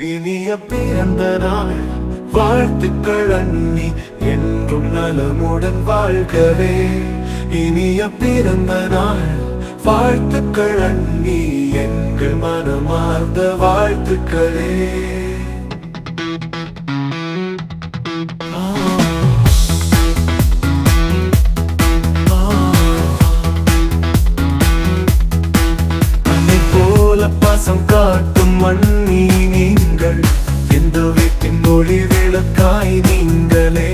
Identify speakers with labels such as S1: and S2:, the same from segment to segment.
S1: இனிய பிறந்த நாள் வாழ்த்துக்கள் அண்ணி, என்றும் நலமுடன் வாழ்கவே. இனிய பிறந்த நாள் வாழ்த்துக்கள் அண்ணி, எங்கள் மனமார்ந்த வாழ்த்துக்களே. பாசம் காட்டும் அண்ணி நீங்கள், எந்த வீட்டின் ஒளி விளக்காய் நீங்களே.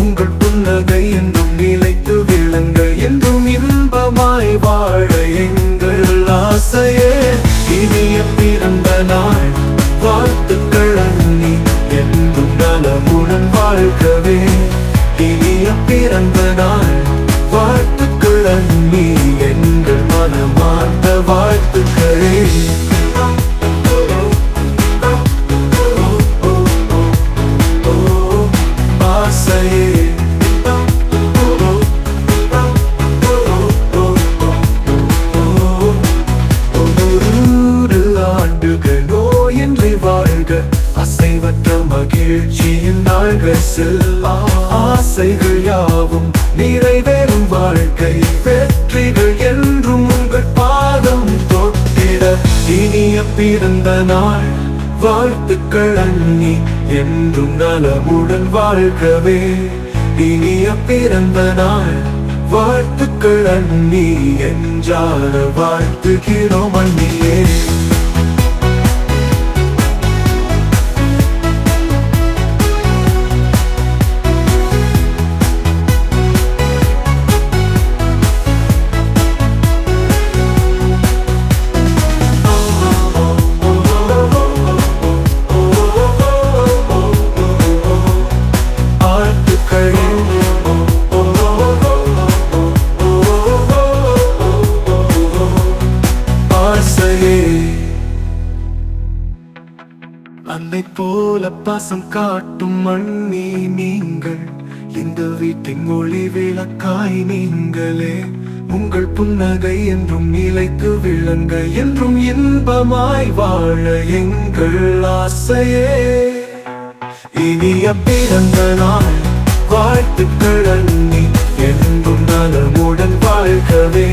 S1: உங்கள் புன்னகை என்றும் நிலைத்து விளங்க, என்றும் இன்பமாய் வாழ எங்கள் ஆசையே. இனிய பிறந்த நாள் வாழ்த்துக்கள் அண்ணி, என்றும் நலமுடன் வாழ்கவே. இனிய பிறந்த நாள் வாழ்த்துக்கள் அண்ணி, எங்கள் மனமார்ந்த வாழ்த்துக்களே. அசைவற்ற மகிழ்ச்சியின் நாள்கள் செல்லா, ஆசைகள் யாவும் நிறைவேறும் வாழ்க்கை, வெற்றிகள் என்றும் உங்கள் பாதம் தொட்டிட. இனிய பிறந்த நாள் வாழ்த்துக்கள் அண்ணி, என்றும் நலமுடன் வாழ்கவே. இனிய பிறந்த நாள் வாழ்த்துக்கள் அண்ணி, என்றார வாழ்த்துகிறோம் அண்ணியே. அன்னை போல பாசம் காட்டும் அண்ணி நீங்கள், இந்த வீட்டின் ஒளி விளக்காய் நீங்களே. உங்கள் புன்னகை என்றும் நிலைத்து விளங்க, என்றும் இன்பமாய் வாழ எங்கள் ஆசையே. இனிய பிறந்த நாள் வாழ்த்துக்கள் அண்ணி, என்றும் நலமுடன் வாழ்கவே.